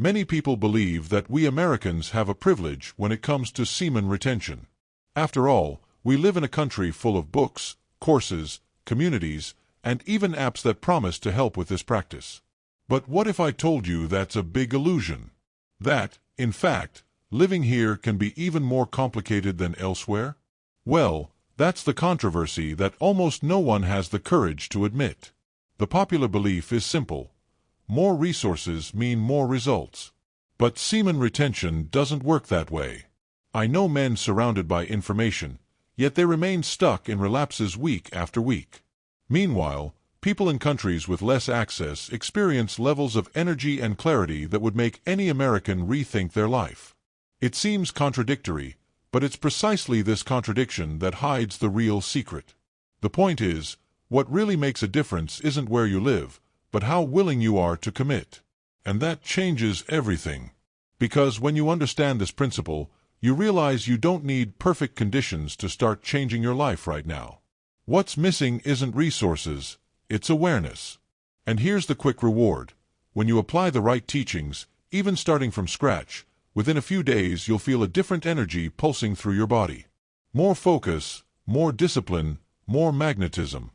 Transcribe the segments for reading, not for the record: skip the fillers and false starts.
Many people believe that we Americans have a privilege when it comes to semen retention. After all, we live in a country full of books, courses, communities, and even apps that promise to help with this practice. But what if I told you that's a big illusion? That, in fact, living here can be even more complicated than elsewhere? Well, that's the controversy that almost no one has the courage to admit. The popular belief is simple. More resources mean more results. But semen retention doesn't work that way. I know men surrounded by information, yet they remain stuck in relapses week after week. Meanwhile, people in countries with less access experience levels of energy and clarity that would make any American rethink their life. It seems contradictory, but it's precisely this contradiction that hides the real secret. The point is, what really makes a difference isn't where you live, but how willing you are to commit. And that changes everything. Because when you understand this principle, you realize you don't need perfect conditions to start changing your life right now. What's missing isn't resources, it's awareness. And here's the quick reward. When you apply the right teachings, even starting from scratch, within a few days you'll feel a different energy pulsing through your body. More focus, more discipline, more magnetism.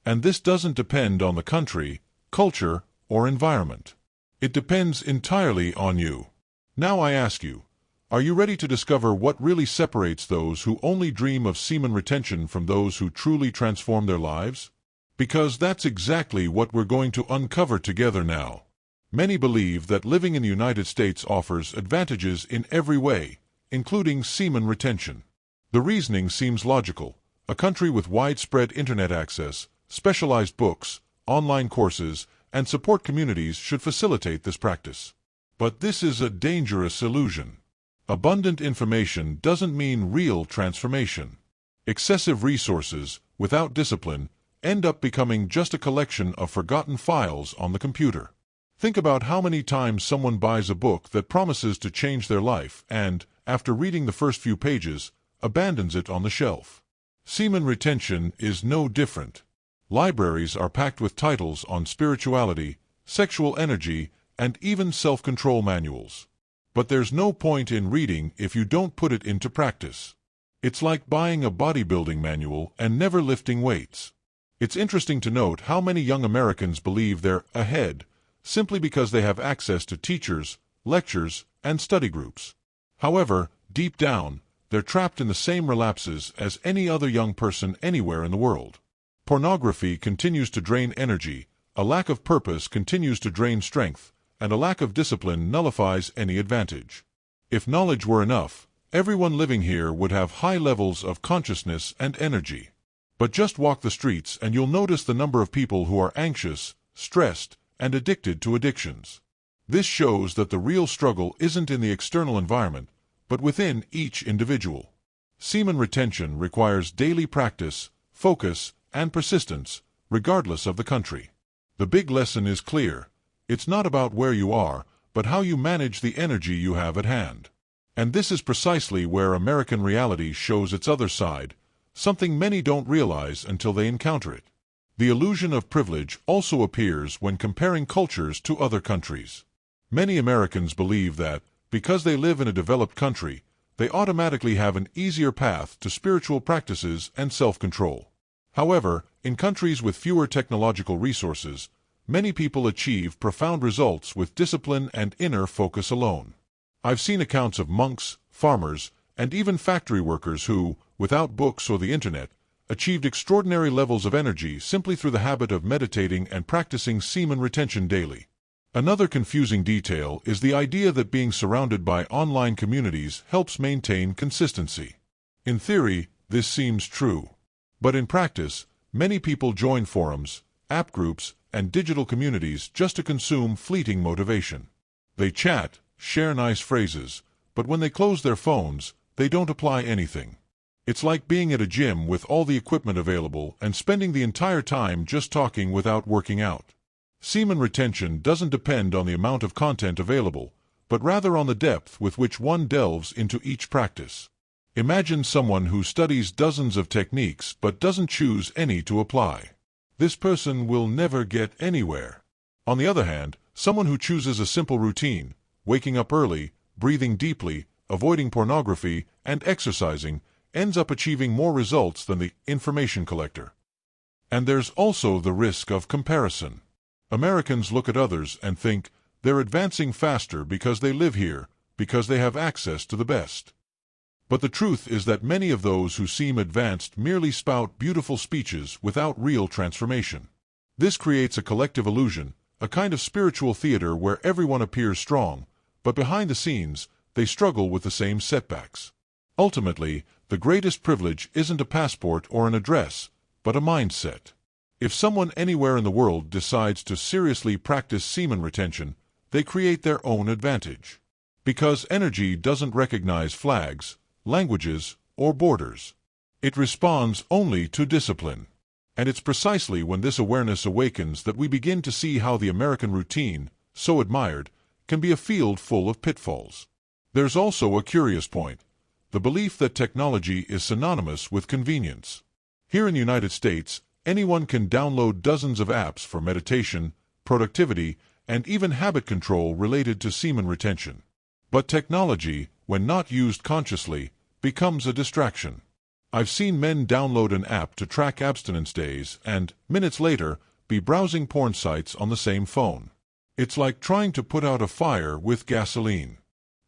And this doesn't depend on the country, culture, or environment. It depends entirely on you. Now I ask you, are you ready to discover what really separates those who only dream of semen retention from those who truly transform their lives? Because that's exactly what we're going to uncover together now. Many believe that living in the United States offers advantages in every way, including semen retention. The reasoning seems logical. A country with widespread internet access, specialized books, online courses, and support communities should facilitate this practice. But this is a dangerous illusion. Abundant information doesn't mean real transformation. Excessive resources, without discipline, end up becoming just a collection of forgotten files on the computer. Think about how many times someone buys a book that promises to change their life and, after reading the first few pages, abandons it on the shelf. Semen retention is no different. Libraries are packed with titles on spirituality, sexual energy, and even self-control manuals. But there's no point in reading if you don't put it into practice. It's like buying a bodybuilding manual and never lifting weights. It's interesting to note how many young Americans believe they're ahead simply because they have access to teachers, lectures, and study groups. However, deep down, they're trapped in the same relapses as any other young person anywhere in the world. Pornography continues to drain energy, a lack of purpose continues to drain strength, and a lack of discipline nullifies any advantage. If knowledge were enough, everyone living here would have high levels of consciousness and energy. But just walk the streets and you'll notice the number of people who are anxious, stressed, and addicted to addictions. This shows that the real struggle isn't in the external environment, but within each individual. Semen retention requires daily practice, focus, and persistence, regardless of the country. The big lesson is clear. It's not about where you are, but how you manage the energy you have at hand. And this is precisely where American reality shows its other side, something many don't realize until they encounter it. The illusion of privilege also appears when comparing cultures to other countries. Many Americans believe that, because they live in a developed country, they automatically have an easier path to spiritual practices and self-control. However, in countries with fewer technological resources, many people achieve profound results with discipline and inner focus alone. I've seen accounts of monks, farmers, and even factory workers who, without books or the internet, achieved extraordinary levels of energy simply through the habit of meditating and practicing semen retention daily. Another confusing detail is the idea that being surrounded by online communities helps maintain consistency. In theory, this seems true. But in practice, many people join forums, app groups, and digital communities just to consume fleeting motivation. They chat, share nice phrases, but when they close their phones, they don't apply anything. It's like being at a gym with all the equipment available and spending the entire time just talking without working out. Semen retention doesn't depend on the amount of content available, but rather on the depth with which one delves into each practice. Imagine someone who studies dozens of techniques but doesn't choose any to apply. This person will never get anywhere. On the other hand, someone who chooses a simple routine, waking up early, breathing deeply, avoiding pornography, and exercising ends up achieving more results than the information collector. And there's also the risk of comparison. Americans look at others and think they're advancing faster because they live here, because they have access to the best. But the truth is that many of those who seem advanced merely spout beautiful speeches without real transformation. This creates a collective illusion, a kind of spiritual theater where everyone appears strong, but behind the scenes, they struggle with the same setbacks. Ultimately, the greatest privilege isn't a passport or an address, but a mindset. If someone anywhere in the world decides to seriously practice semen retention, they create their own advantage. Because energy doesn't recognize flags, languages, or borders. It responds only to discipline. And it's precisely when this awareness awakens that we begin to see how the American routine, so admired, can be a field full of pitfalls. There's also a curious point: the belief that technology is synonymous with convenience. Here in the United States, anyone can download dozens of apps for meditation, productivity, and even habit control related to semen retention. But technology, when not used consciously, becomes a distraction. I've seen men download an app to track abstinence days and, minutes later, be browsing porn sites on the same phone. It's like trying to put out a fire with gasoline.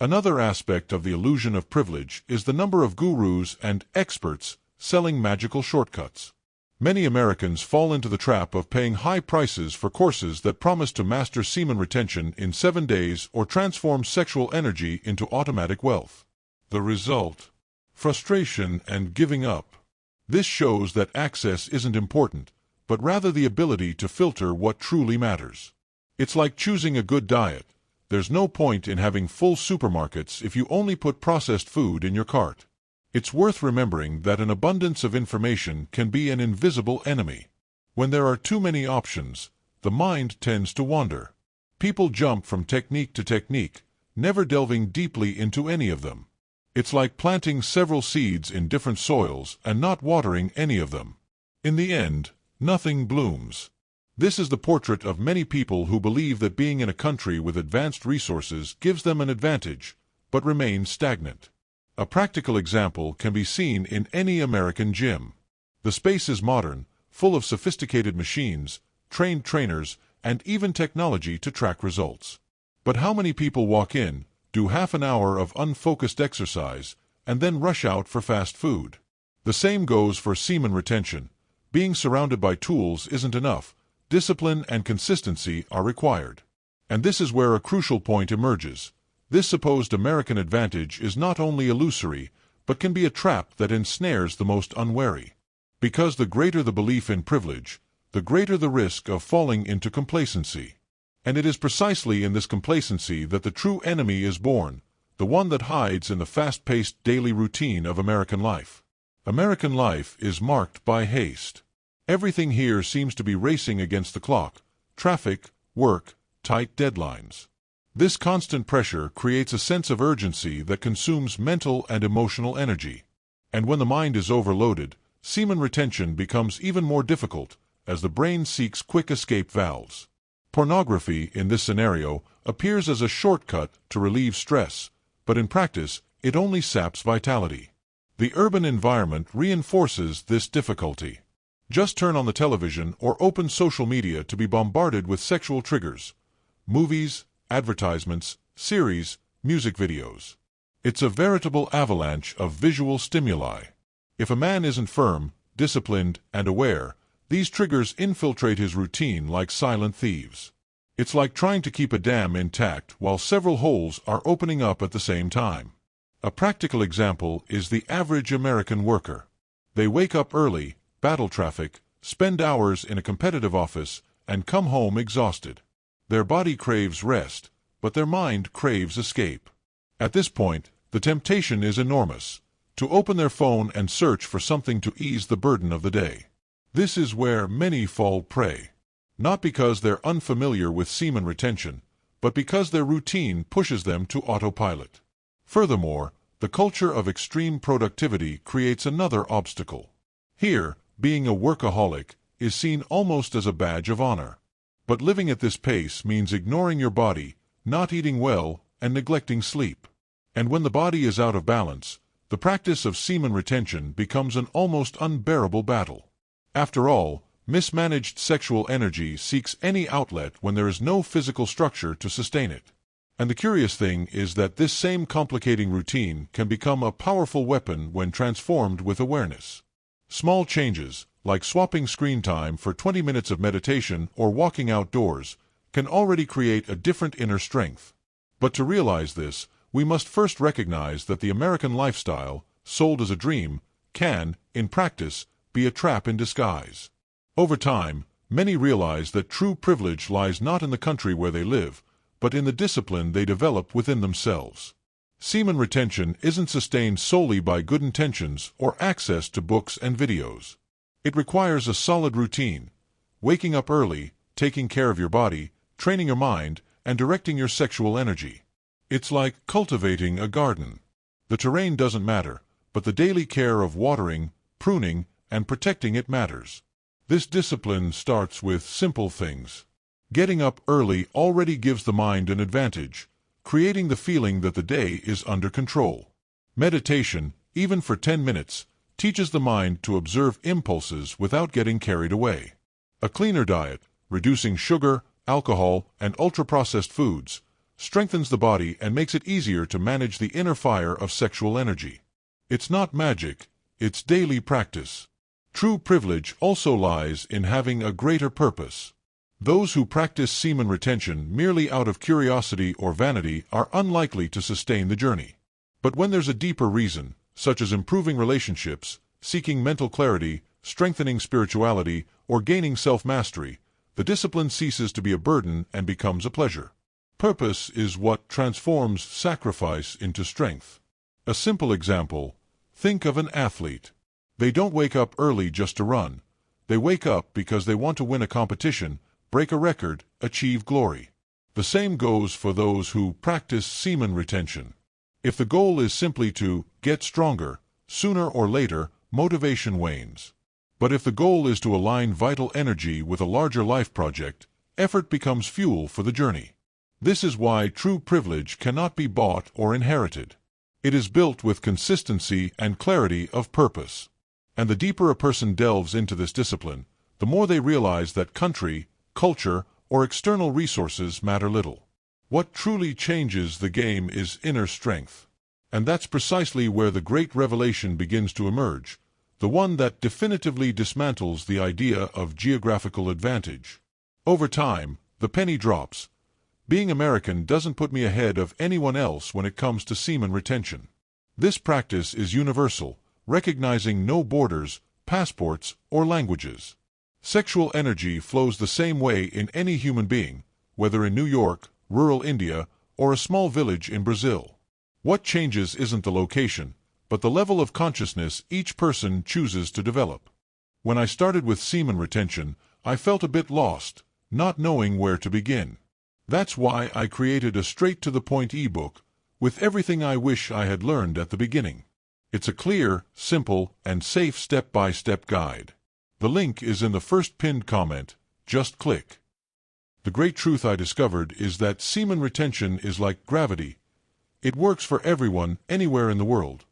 Another aspect of the illusion of privilege is the number of gurus and experts selling magical shortcuts. Many Americans fall into the trap of paying high prices for courses that promise to master semen retention in 7 days or transform sexual energy into automatic wealth. The result: frustration and giving up. This shows that access isn't important, but rather the ability to filter what truly matters. It's like choosing a good diet. There's no point in having full supermarkets if you only put processed food in your cart. It's worth remembering that an abundance of information can be an invisible enemy. When there are too many options, the mind tends to wander. People jump from technique to technique, never delving deeply into any of them. It's like planting several seeds in different soils and not watering any of them. In the end, nothing blooms. This is the portrait of many people who believe that being in a country with advanced resources gives them an advantage, but remain stagnant. A practical example can be seen in any American gym. The space is modern, full of sophisticated machines, trained trainers, and even technology to track results. But how many people walk in, do half an hour of unfocused exercise, and then rush out for fast food? The same goes for semen retention. Being surrounded by tools isn't enough. Discipline and consistency are required. And this is where a crucial point emerges. This supposed American advantage is not only illusory, but can be a trap that ensnares the most unwary. Because the greater the belief in privilege, the greater the risk of falling into complacency. And it is precisely in this complacency that the true enemy is born, the one that hides in the fast-paced daily routine of American life. American life is marked by haste. Everything here seems to be racing against the clock: traffic, work, tight deadlines. This constant pressure creates a sense of urgency that consumes mental and emotional energy. And when the mind is overloaded, semen retention becomes even more difficult, as the brain seeks quick escape valves. Pornography, in this scenario, appears as a shortcut to relieve stress, but in practice, it only saps vitality. The urban environment reinforces this difficulty. Just turn on the television or open social media to be bombarded with sexual triggers: movies, advertisements, series, music videos. It's a veritable avalanche of visual stimuli. If a man isn't firm, disciplined, and aware, these triggers infiltrate his routine like silent thieves. It's like trying to keep a dam intact while several holes are opening up at the same time. A practical example is the average American worker. They wake up early, battle traffic, spend hours in a competitive office, and come home exhausted. Their body craves rest, but their mind craves escape. At this point, the temptation is enormous: to open their phone and search for something to ease the burden of the day. This is where many fall prey. Not because they're unfamiliar with semen retention, but because their routine pushes them to autopilot. Furthermore, the culture of extreme productivity creates another obstacle. Here, being a workaholic is seen almost as a badge of honor. But living at this pace means ignoring your body, not eating well, and neglecting sleep. And when the body is out of balance, the practice of semen retention becomes an almost unbearable battle. After all, mismanaged sexual energy seeks any outlet when there is no physical structure to sustain it. And the curious thing is that this same complicating routine can become a powerful weapon when transformed with awareness. Small changes, like swapping screen time for 20 minutes of meditation or walking outdoors, can already create a different inner strength. But to realize this, we must first recognize that the American lifestyle, sold as a dream, can, in practice, be a trap in disguise. Over time, many realize that true privilege lies not in the country where they live, but in the discipline they develop within themselves. Semen retention isn't sustained solely by good intentions or access to books and videos. It requires a solid routine, waking up early, taking care of your body, training your mind, and directing your sexual energy. It's like cultivating a garden. The terrain doesn't matter, but the daily care of watering, pruning, and protecting it matters. This discipline starts with simple things. Getting up early already gives the mind an advantage, creating the feeling that the day is under control. Meditation, even for 10 minutes, teaches the mind to observe impulses without getting carried away. A cleaner diet, reducing sugar, alcohol, and ultra-processed foods, strengthens the body and makes it easier to manage the inner fire of sexual energy. It's not magic, it's daily practice. True privilege also lies in having a greater purpose. Those who practice semen retention merely out of curiosity or vanity are unlikely to sustain the journey. But when there's a deeper reason, such as improving relationships, seeking mental clarity, strengthening spirituality, or gaining self-mastery, the discipline ceases to be a burden and becomes a pleasure. Purpose is what transforms sacrifice into strength. A simple example: think of an athlete. They don't wake up early just to run. They wake up because they want to win a competition, break a record, achieve glory. The same goes for those who practice semen retention. If the goal is simply to get stronger, sooner or later, motivation wanes. But if the goal is to align vital energy with a larger life project, effort becomes fuel for the journey. This is why true privilege cannot be bought or inherited. It is built with consistency and clarity of purpose. And the deeper a person delves into this discipline, the more they realize that country, culture, or external resources matter little. What truly changes the game is inner strength. And that's precisely where the great revelation begins to emerge, the one that definitively dismantles the idea of geographical advantage. Over time, the penny drops. Being American doesn't put me ahead of anyone else when it comes to semen retention. This practice is universal, recognizing no borders, passports, or languages. Sexual energy flows the same way in any human being, whether in New York, rural India, or a small village in Brazil. What changes isn't the location, but the level of consciousness each person chooses to develop. When I started with semen retention, I felt a bit lost, not knowing where to begin. That's why I created a straight-to-the-point ebook, with everything I wish I had learned at the beginning. It's a clear, simple, and safe step-by-step guide. The link is in the first pinned comment. Just click. The great truth I discovered is that semen retention is like gravity. It works for everyone, anywhere in the world.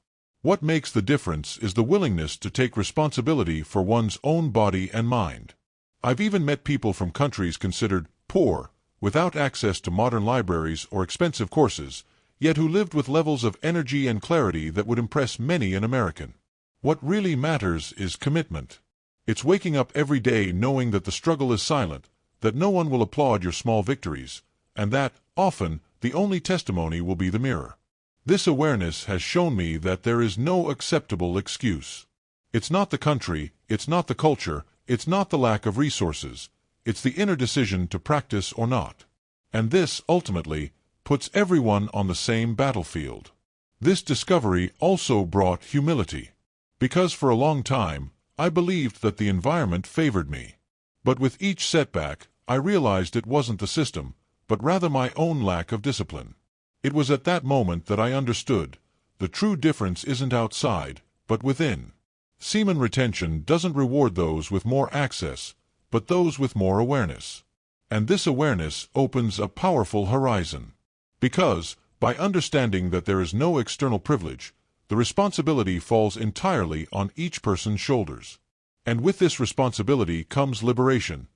What makes the difference is the willingness to take responsibility for one's own body and mind. I've even met people from countries considered poor, without access to modern libraries or expensive courses, yet who lived with levels of energy and clarity that would impress many an American. What really matters is commitment. It's waking up every day knowing that the struggle is silent, that no one will applaud your small victories, and that, often, the only testimony will be the mirror. This awareness has shown me that there is no acceptable excuse. It's not the country, it's not the culture, it's not the lack of resources, it's the inner decision to practice or not. And this, ultimately, puts everyone on the same battlefield. This discovery also brought humility. Because for a long time, I believed that the environment favored me. But with each setback, I realized it wasn't the system, but rather my own lack of discipline. It was at that moment that I understood, the true difference isn't outside, but within. Semen retention doesn't reward those with more access, but those with more awareness. And this awareness opens a powerful horizon. Because, By understanding that there is no external privilege, the responsibility falls entirely on each person's shoulders. And with this responsibility comes liberation.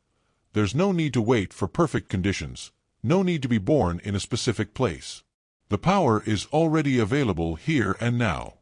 There's no need to wait for perfect conditions, no need to be born in a specific place. The power is already available here and now.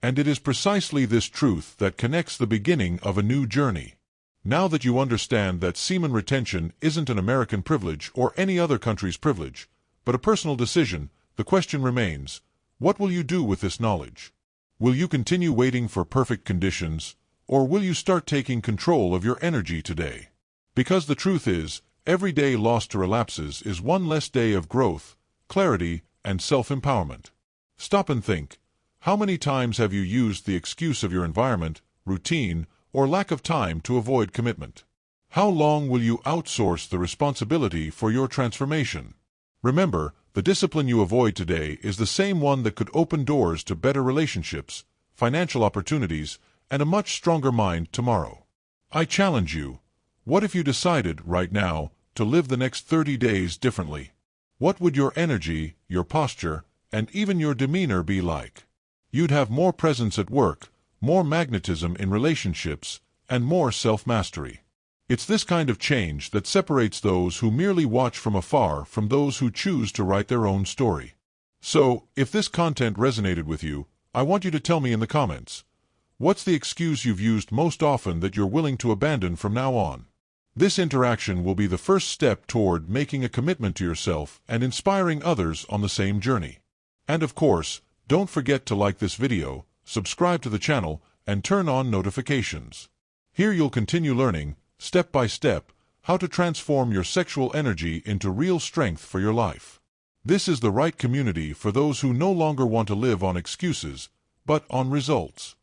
And it is precisely this truth that connects the beginning of a new journey. Now that you understand that semen retention isn't an American privilege or any other country's privilege, but a personal decision, the question remains, what will you do with this knowledge? Will you continue waiting for perfect conditions, or will you start taking control of your energy today? Because the truth is, every day lost to relapses is one less day of growth, clarity, and self-empowerment. Stop and think. How many times have you used the excuse of your environment, routine, or lack of time to avoid commitment? How long will you outsource the responsibility for your transformation? Remember, the discipline you avoid today is the same one that could open doors to better relationships, financial opportunities, and a much stronger mind tomorrow. I challenge you. What if you decided, right now, to live the next 30 days differently? What would your energy, your posture, and even your demeanor be like? You'd have more presence at work, more magnetism in relationships, and more self-mastery. It's this kind of change that separates those who merely watch from afar from those who choose to write their own story. So, if this content resonated with you, I want you to tell me in the comments. What's the excuse you've used most often that you're willing to abandon from now on? This interaction will be the first step toward making a commitment to yourself and inspiring others on the same journey. And of course, don't forget to like this video, subscribe to the channel, and turn on notifications. Here you'll continue learning, step by step, how to transform your sexual energy into real strength for your life. This is the right community for those who no longer want to live on excuses, but on results.